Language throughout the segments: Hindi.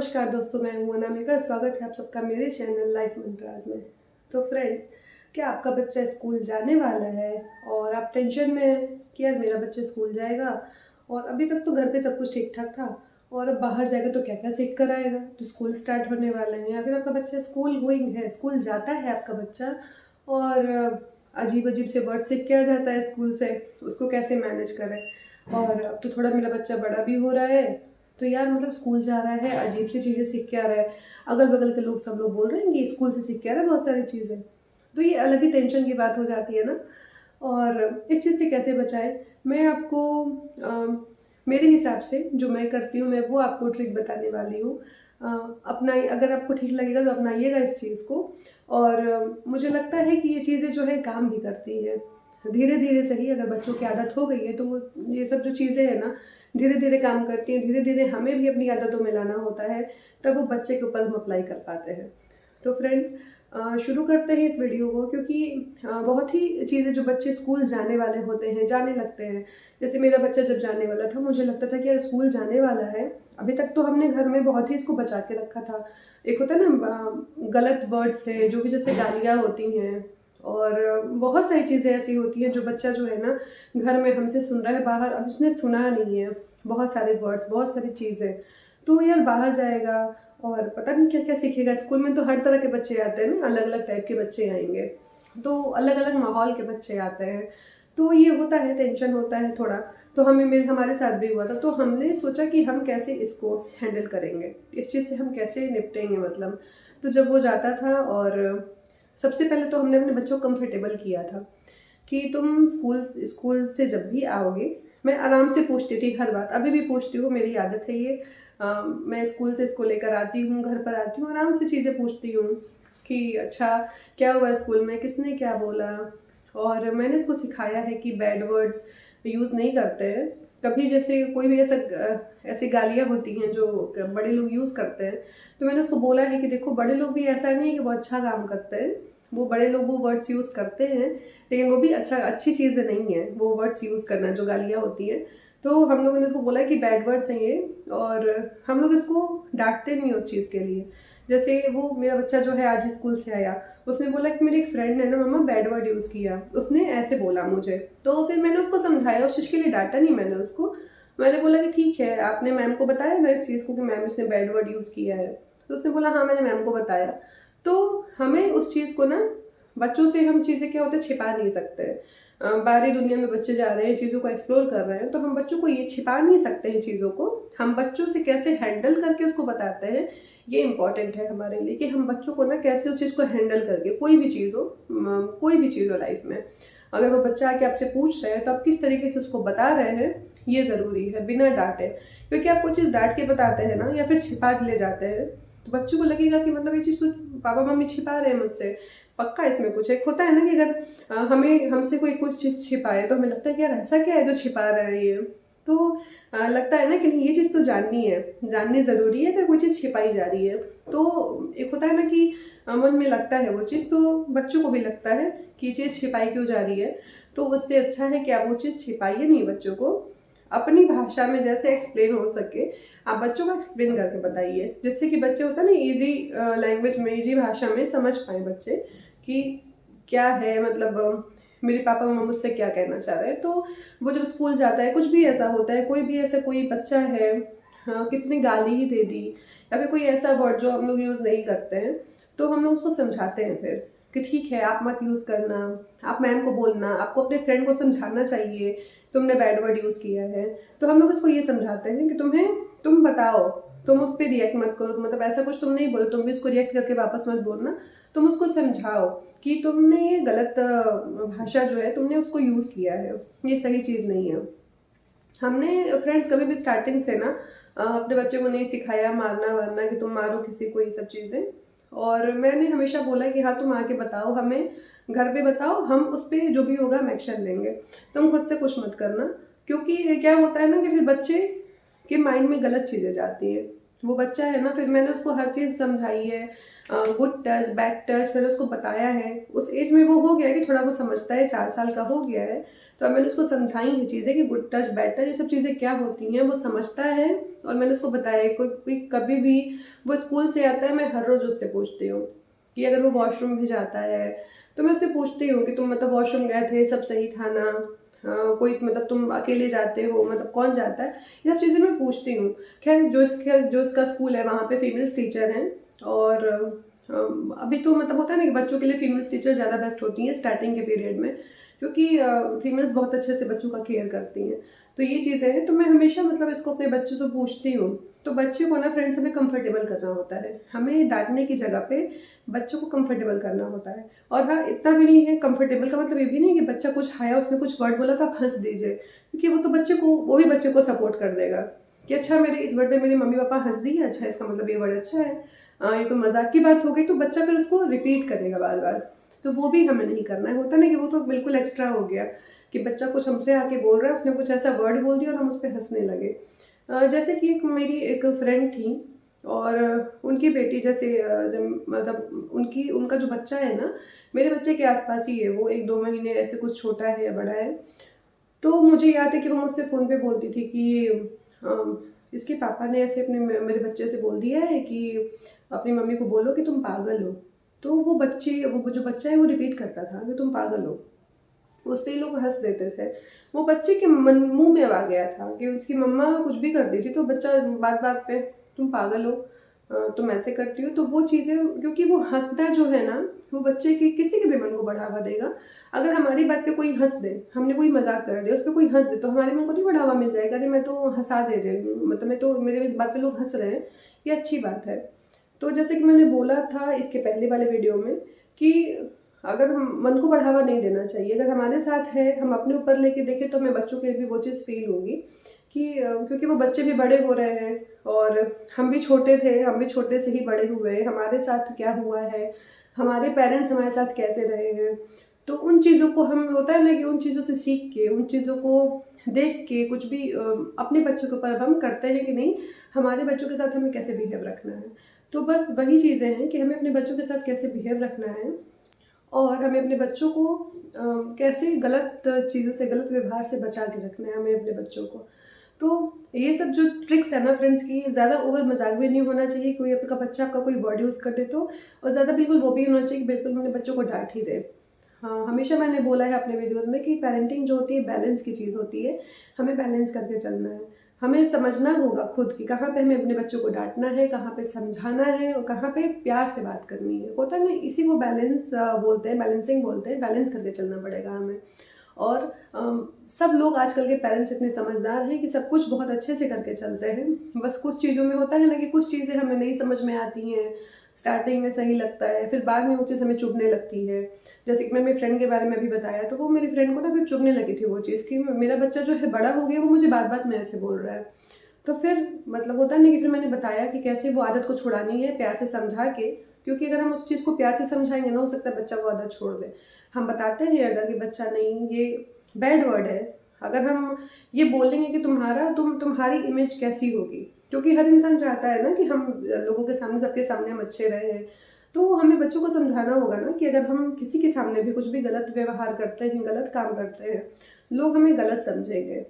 नमस्कार दोस्तों, मैं हूँ अनामिका। स्वागत है आप सबका मेरे चैनल लाइफ मंत्राज में। तो फ्रेंड्स, क्या आपका बच्चा स्कूल जाने वाला है और आप टेंशन में हैं कि यार मेरा बच्चा स्कूल जाएगा और अभी तक तो घर पे सब कुछ ठीक ठाक था और अब बाहर जाएगा तो क्या क्या सीख कर आएगा। तो स्कूल स्टार्ट होने वाले हैं या फिर आपका बच्चा स्कूल गोइंग है, स्कूल जाता है आपका बच्चा और अजीब अजीब से वर्ड सीख के आ जाता है स्कूल से, उसको कैसे मैनेज करें। और अब तो थोड़ा मेरा बच्चा बड़ा भी हो रहा है, तो यार मतलब स्कूल जा रहा है, अजीब सी चीज़ें सीख के आ रहा है, अगल-बगल के लोग सब लोग बोल रहे हैं कि स्कूल से सीख के आ रहा है बहुत सारी चीज़ें। तो ये अलग ही टेंशन की बात हो जाती है ना। और इस चीज़ से कैसे बचाएँ? मैं आपको मेरे हिसाब से जो मैं करती हूँ, मैं वो आपको ट्रिक बताने वाली हूँ। अपनाइए, अगर आपको ठीक लगेगा तो अपनाइएगा इस चीज़ को। और मुझे लगता है कि ये चीज़ें जो है काम भी करती हैं। धीरे-धीरे सही, अगर बच्चों की आदत हो गई है तो वो ये सब जो चीज़ें हैं ना, धीरे-धीरे काम करती हैं। धीरे-धीरे हमें भी अपनी आदतों में लाना होता है, तब वो बच्चे के ऊपर हम अप्लाई कर पाते हैं। तो फ्रेंड्स, शुरू करते हैं इस वीडियो को, क्योंकि बहुत ही चीज़ें जो बच्चे स्कूल जाने वाले होते हैं, जाने लगते हैं। जैसे मेरा बच्चा जब जाने वाला था, मुझे लगता था कि यार स्कूल जाने वाला है, अभी तक तो हमने घर में बहुत ही इसको बचा के रखा था। एक होता है ना गलत वर्ड से, जो भी जैसे गालियाँ होती हैं और बहुत सारी चीज़ें ऐसी होती हैं जो बच्चा जो है ना घर में हमसे सुन रहा है, बाहर अब उसने सुना नहीं है, बहुत सारे वर्ड्स, बहुत सारी चीज़ें। तो यार बाहर जाएगा और पता नहीं क्या-क्या सीखेगा। स्कूल में तो हर तरह के बच्चे आते हैं ना, अलग-अलग टाइप के बच्चे आएँगे, तो अलग-अलग माहौल के बच्चे आते हैं। तो ये होता है, टेंशन होता है थोड़ा। तो हमारे साथ भी हुआ था, तो हमने सोचा कि हम कैसे इसको हैंडल करेंगे, इस चीज़ से हम कैसे निपटेंगे मतलब। तो जब वो जाता था और सबसे पहले तो हमने अपने बच्चों को कंफर्टेबल किया था कि तुम स्कूल स्कूल से जब भी आओगे, मैं आराम से पूछती थी हर बात, अभी भी पूछती हूँ, मेरी आदत है ये। मैं स्कूल से इसको लेकर आती हूँ, घर पर आती हूँ, आराम से चीज़ें पूछती हूँ कि अच्छा क्या हुआ स्कूल में, किसने क्या बोला। और मैंने इसको सिखाया है कि बैड वर्ड्स यूज़ नहीं करते हैं कभी। जैसे कोई भी ऐसी गालियाँ होती हैं जो बड़े लोग यूज़ करते हैं, तो मैंने उसको बोला है कि देखो बड़े लोग भी ऐसा नहीं है कि वो अच्छा काम करते हैं, वो बड़े लोग वो वर्ड्स यूज़ करते हैं, लेकिन वो भी अच्छी चीज़ें नहीं है वो वर्ड्स यूज़ करना जो गालियाँ होती हैं। तो हम लोगों ने उसको बोला कि बैड वर्ड्स हैं ये, और हम लोग इसको डाँटते नहीं हैं उस चीज़ के लिए। जैसे वो मेरा बच्चा जो है आज ही स्कूल से आया, उसने बोला कि मेरी एक फ्रेंड ने ना मम्मा बैड वर्ड यूज़ किया, उसने ऐसे बोला मुझे। तो फिर मैंने उसको समझाया, उस चीज़ के लिए डाँटा नहीं मैंने उसको। मैंने बोला कि ठीक है, आपने मैम को बताया ना इस चीज़ को कि मैम इसने बैड वर्ड यूज़ किया है? तो उसने बोला हाँ, मैंने मैम को बताया। तो हमें उस चीज़ को ना, बच्चों से हम चीज़ें क्या होता है छिपा नहीं सकते। बाहरी दुनिया में बच्चे जा रहे हैं, चीज़ों को एक्सप्लोर कर रहे हैं, तो हम बच्चों को ये छिपा नहीं सकते हैं चीज़ों को। हम बच्चों से कैसे हैंडल करके उसको बताते हैं, ये इम्पोर्टेंट है हमारे लिए कि हम बच्चों को ना कैसे उस चीज़ को हैंडल करके, कोई भी चीज़ हो, कोई भी चीज़ हो लाइफ में, अगर वो बच्चा आके आपसे पूछ रहा है तो आप किस तरीके से उसको बता रहे हैं, ये ज़रूरी है, बिना डाँटे। क्योंकि आप कोई चीज़ डाँट के बताते हैं ना या फिर छिपा के ले जाते हैं, तो बच्चों को लगेगा कि मतलब ये चीज़ तो पापा-मम्मी छिपा रहे हैं मुझसे, पक्का इसमें कुछ है। एक होता है ना कि अगर हमें हमसे कोई कुछ चीज़ छिपाए तो हमें लगता है कि यार ऐसा क्या है जो छिपा रहा है ये? तो लगता है ना कि नहीं, ये चीज़ तो जाननी है, जाननी ज़रूरी है अगर कोई चीज़ छिपाई जा रही है। तो एक होता है ना कि मन में लगता है वो चीज़, तो बच्चों को भी लगता है कि ये चीज़ छिपाई क्यों जा रही है। तो उससे अच्छा है कि आप वो चीज़ छिपाइए नहीं बच्चों को, अपनी भाषा में जैसे एक्सप्लेन हो सके, आप बच्चों को एक्सप्लेन करके बताइए, जिससे कि बच्चे होता है ना ईज़ी लैंग्वेज में, ईज़ी भाषा में समझ पाएँ बच्चे कि क्या है मतलब मेरे पापा-मम्मा मुझसे क्या कहना चाह रहे हैं। तो वो जब स्कूल जाता है, कुछ भी ऐसा होता है, कोई भी ऐसा कोई बच्चा है, हाँ, किसी ने गाली ही दे दी या फिर कोई ऐसा वर्ड जो हम लोग यूज़ नहीं करते हैं, तो हम लोग उसको समझाते हैं फिर कि ठीक है, आप मत यूज़ करना, आप मैम को बोलना, आपको अपने फ्रेंड को समझाना चाहिए, तुमने बैड वर्ड यूज़ किया है। तो हम लोग उसको ये समझाते हैं कि तुम बताओ, तुम उस पे रिएक्ट मत करो, मतलब ऐसा कुछ तुम नहीं बोलो, तुम भी उसको रिएक्ट करके वापस मत बोलना। तुम उसको समझाओ कि तुमने ये गलत भाषा जो है तुमने उसको यूज़ किया है, ये सही चीज़ नहीं है। हमने फ्रेंड्स कभी भी स्टार्टिंग से ना अपने बच्चों को नहीं सिखाया मारना-वारना कि तुम मारो किसी को, ये सब चीज़ें। और मैंने हमेशा बोला कि हाँ, तुम आके बताओ हमें, घर पे बताओ, हम उस पे जो भी होगा हम एक्शन लेंगे। तुम खुद से कुछ मत करना, क्योंकि ये क्या होता है ना कि फिर बच्चे के माइंड में गलत चीज़ें जाती हैं। वो बच्चा है ना, फिर मैंने उसको हर चीज़ समझाई है, गुड टच, बैड टच मैंने उसको बताया है। उस एज में वो हो गया है कि थोड़ा वो समझता है, 4 साल का हो गया है। तो तो अब मैंने उसको समझाई ये चीज़ें कि गुड टच बैड टच ये सब चीज़ें क्या होती हैं, वो समझता है। और मैंने उसको बताया है कोई कभी भी वो स्कूल से आता है, मैं हर रोज़ उससे पूछती हूँ कि अगर वो वॉशरूम भी जाता है तो मैं उससे पूछती हूँ कि तुम मतलब वॉशरूम गए थे, सब सही था ना? कोई मतलब तुम अकेले जाते हो, मतलब कौन जाता है? ये सब चीज़ें मैं पूछती हूँ। खैर जो इसका स्कूल है वहाँ पे फीमेल्स टीचर हैं। और अभी तो मतलब होता है ना कि बच्चों के लिए फीमेल्स टीचर ज़्यादा बेस्ट होती हैं स्टार्टिंग के पीरियड में, क्योंकि फीमेल्स बहुत अच्छे से बच्चों का केयर करती हैं। तो ये चीज़ें हैं, तो मैं हमेशा मतलब इसको अपने बच्चों से पूछती हूँ। तो बच्चे को ना फ्रेंड्स हमें कंफर्टेबल करना होता है, हमें डाँटने की जगह पे बच्चों को कंफर्टेबल करना होता है। और हाँ, इतना भी नहीं है, कंफर्टेबल का मतलब ये भी नहीं है कि बच्चा कुछ आया, उसने कुछ वर्ड बोला तो आप हँस दीजिए, क्योंकि वो भी बच्चे को सपोर्ट कर देगा कि अच्छा मेरे इस वर्ड पे मेरे मम्मी-पापा हँस दिए, अच्छा इसका मतलब ये वर्ड अच्छा है। ये तो मज़ाक की बात हो गई, तो बच्चा फिर उसको रिपीट करेगा बार-बार। तो वो भी हमें नहीं करना है। होता है ना कि वो तो बिल्कुल एक्स्ट्रा हो गया कि बच्चा कुछ हमसे आके बोल रहा है, उसने कुछ ऐसा वर्ड बोल दिया और हम उस पे हँसने लगे। जैसे कि मेरी एक फ्रेंड थी और उनकी बेटी जैसे जब मतलब उनका जो बच्चा है ना, मेरे बच्चे के आस-पास ही है, वो 1-2 महीने ऐसे कुछ छोटा है या बड़ा है। तो मुझे याद है कि वो मुझसे फ़ोन पे बोलती थी कि इसके पापा ने ऐसे मेरे बच्चे से बोल दिया है कि अपनी मम्मी को बोलो कि तुम पागल हो। तो वो जो बच्चा है वो रिपीट करता था कि तुम पागल हो। उस पे ये लोग हँस देते थे। वो बच्चे के मुँह में आ गया था कि उसकी मम्मा कुछ भी कर देती तो बच्चा बात-बात पे तुम पागल हो, तुम ऐसे करती हो। तो वो चीज़ें, क्योंकि वो हँसना जो है ना, वो बच्चे की किसी के भी मन को बढ़ावा देगा। अगर हमारी बात पे कोई हँस दे, हमने कोई मज़ाक कर दिया, उस पे कोई हँस दे, तो हमारे मन को नहीं बढ़ावा मिल जाएगा, अरे मैं तो हँसा दे रही हूँ, मतलब मैं तो मेरे इस बात पे लोग हँस रहे हैं, ये अच्छी बात है। तो जैसे कि मैंने बोला था इसके पहले वाले वीडियो में कि अगर हम मन को बढ़ावा नहीं देना चाहिए, अगर हमारे साथ है, हम अपने ऊपर लेके देखें तो हमें बच्चों के लिए भी वो चीज़ फ़ील होगी कि क्योंकि वो बच्चे भी बड़े हो रहे हैं और हम भी छोटे थे, हम भी छोटे से ही बड़े हुए, हमारे साथ क्या हुआ है, हमारे पेरेंट्स हमारे साथ कैसे रहे हैं। तो उन चीज़ों को हम होता है ना कि उन चीज़ों से सीख के, उन चीज़ों को देख के कुछ भी अपने बच्चों के ऊपर अब हम करते हैं कि नहीं, हमारे बच्चों के साथ हमें कैसे बिहेव रखना है। तो बस वही चीज़ें हैं कि हमें अपने बच्चों के साथ कैसे बिहेव रखना है और हमें अपने बच्चों को कैसे गलत चीज़ों से, गलत व्यवहार से बचा के रखना है हमें अपने बच्चों को। तो ये सब जो ट्रिक्स है ना फ्रेंड्स की, ज़्यादा ओवर मज़ाक भी नहीं होना चाहिए, कोई आपका बच्चा आपका कोई वर्ड यूज़ कर दे तो, और ज़्यादा बिल्कुल वो भी होना चाहिए कि बिल्कुल अपने बच्चों को डाँट ही दें। हाँ, हमेशा मैंने बोला है अपने वीडियोज़ में कि पेरेंटिंग जो होती है बैलेंस की चीज़ होती है, हमें बैलेंस करके चलना है। हमें समझना होगा खुद कि कहाँ पे हमें अपने बच्चों को डाँटना है, कहाँ पे समझाना है और कहाँ पे प्यार से बात करनी है। होता है ना, इसी को बैलेंस बोलते हैं, बैलेंसिंग बोलते हैं, बैलेंस करके चलना पड़ेगा हमें। और सब लोग आजकल के पेरेंट्स इतने समझदार हैं कि सब कुछ बहुत अच्छे से करके चलते हैं। बस कुछ चीज़ों में होता है ना कि कुछ चीज़ें हमें नहीं समझ में आती हैं, स्टार्टिंग में सही लगता है, फिर बाद में वो चीज़ हमें चुभने लगती है। जैसे कि मैं मेरी फ्रेंड के बारे में अभी बताया, तो वो मेरी फ्रेंड को ना फिर चुभने लगी थी वो चीज़ कि मेरा बच्चा जो है बड़ा हो गया, वो मुझे बात-बात में ऐसे बोल रहा है। तो फिर मतलब होता है ना कि फिर मैंने बताया कि कैसे वो आदत को छुड़ानी है प्यार से समझा के, क्योंकि अगर हम उस चीज़ को प्यार से समझाएँगे ना, हो सकता है बच्चा वो आदत छोड़ दे। हम बताते हैं अगर कि बच्चा नहीं, ये बैड वर्ड है, अगर हम ये बोलेंगे कि तुम्हारी इमेज कैसी होगी, क्योंकि हर इंसान चाहता है ना कि हम लोगों के सामने, सबके सामने हम अच्छे रहें। तो हमें बच्चों को समझाना होगा ना कि अगर हम किसी के सामने भी कुछ भी गलत व्यवहार करते हैं, गलत काम करते हैं, लोग हमें गलत समझेंगे।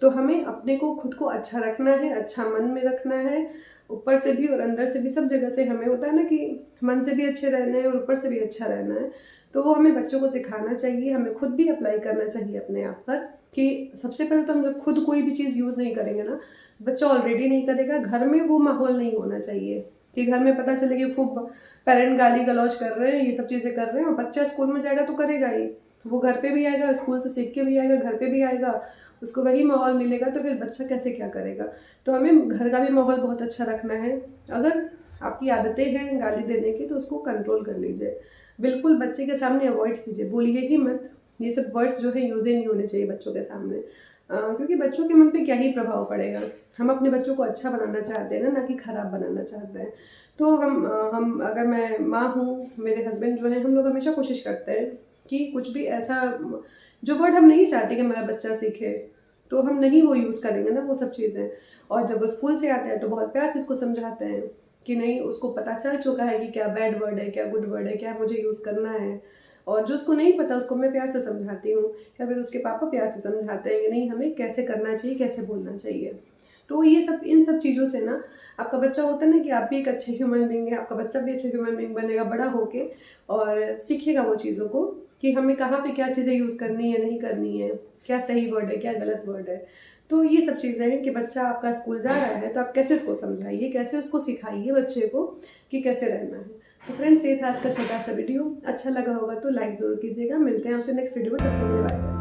तो हमें अपने को, खुद को अच्छा रखना है, अच्छा मन में रखना है, ऊपर से भी और अंदर से भी, सब जगह से हमें होता है ना कि मन से भी अच्छे रहना है और ऊपर से भी अच्छा रहना है। तो वो हमें बच्चों को सिखाना चाहिए, हमें खुद भी अप्लाई करना चाहिए अपने आप पर कि सबसे पहले तो हम जब खुद कोई भी चीज़ यूज़ नहीं करेंगे ना, बच्चा ऑलरेडी नहीं करेगा, घर में वो माहौल नहीं होना चाहिए कि घर में पता चले कि खूब पेरेंट गाली-गलौज कर रहे हैं, ये सब चीज़ें कर रहे हैं और बच्चा स्कूल में जाएगा तो करेगा ही। वो घर पे भी आएगा, स्कूल से सीख के भी आएगा, घर पे भी आएगा, उसको वही माहौल मिलेगा, तो फिर बच्चा कैसे क्या करेगा? तो हमें घर का भी माहौल बहुत अच्छा रखना है। अगर आपकी आदतें हैं गाली देने की तो उसको कंट्रोल कर लीजिए। बिल्कुल बच्चे के सामने अवॉइड कीजिए, बोलिए ही मत। ये सब वर्ड्स जो है यूज़ ही नहीं होने चाहिए बच्चों के सामने। क्योंकि बच्चों के मन पे क्या ही प्रभाव पड़ेगा। हम अपने बच्चों को अच्छा बनाना चाहते हैं ना कि खराब बनाना चाहते हैं। तो हम अगर मैं माँ हूँ, मेरे हस्बैंड जो हैं, हम लोग हमेशा कोशिश करते हैं कि कुछ भी ऐसा जो वर्ड हम नहीं चाहते कि हमारा बच्चा सीखे, तो हम नहीं वो यूज़ करेंगे ना वो सब चीज़ें। और जब वो स्कूल से आता है तो बहुत प्यार से उसको समझाते हैं कि नहीं, उसको पता चल चुका है कि क्या बैड वर्ड है, क्या गुड वर्ड है, क्या मुझे यूज़ करना है। और जो उसको नहीं पता उसको मैं प्यार से समझाती हूँ, या फिर उसके पापा प्यार से समझाते हैं कि नहीं हमें कैसे करना चाहिए, कैसे बोलना चाहिए। तो ये सब इन सब चीज़ों से ना आपका बच्चा होता है ना कि आप भी एक अच्छे ह्यूमन बीइंग है, आपका बच्चा भी अच्छे ह्यूमन बीइंग बनेगा बड़ा होके, और सीखेगा वो चीज़ों को कि हमें कहाँ पे क्या चीज़ें यूज़ करनी है, नहीं करनी है, क्या सही वर्ड है, क्या गलत वर्ड है। तो ये सब चीज़ें हैं कि बच्चा आपका स्कूल जा रहा है तो आप कैसे उसको समझाइए, कैसे उसको सिखाइए बच्चे को कि कैसे रहना है। तो फ्रेंड्स, ये था आज का छोटा सा वीडियो। अच्छा लगा होगा तो लाइक ज़रूर कीजिएगा। मिलते हैं आपसे नेक्स्ट वीडियो में, तब तक के लिए बाय बाय।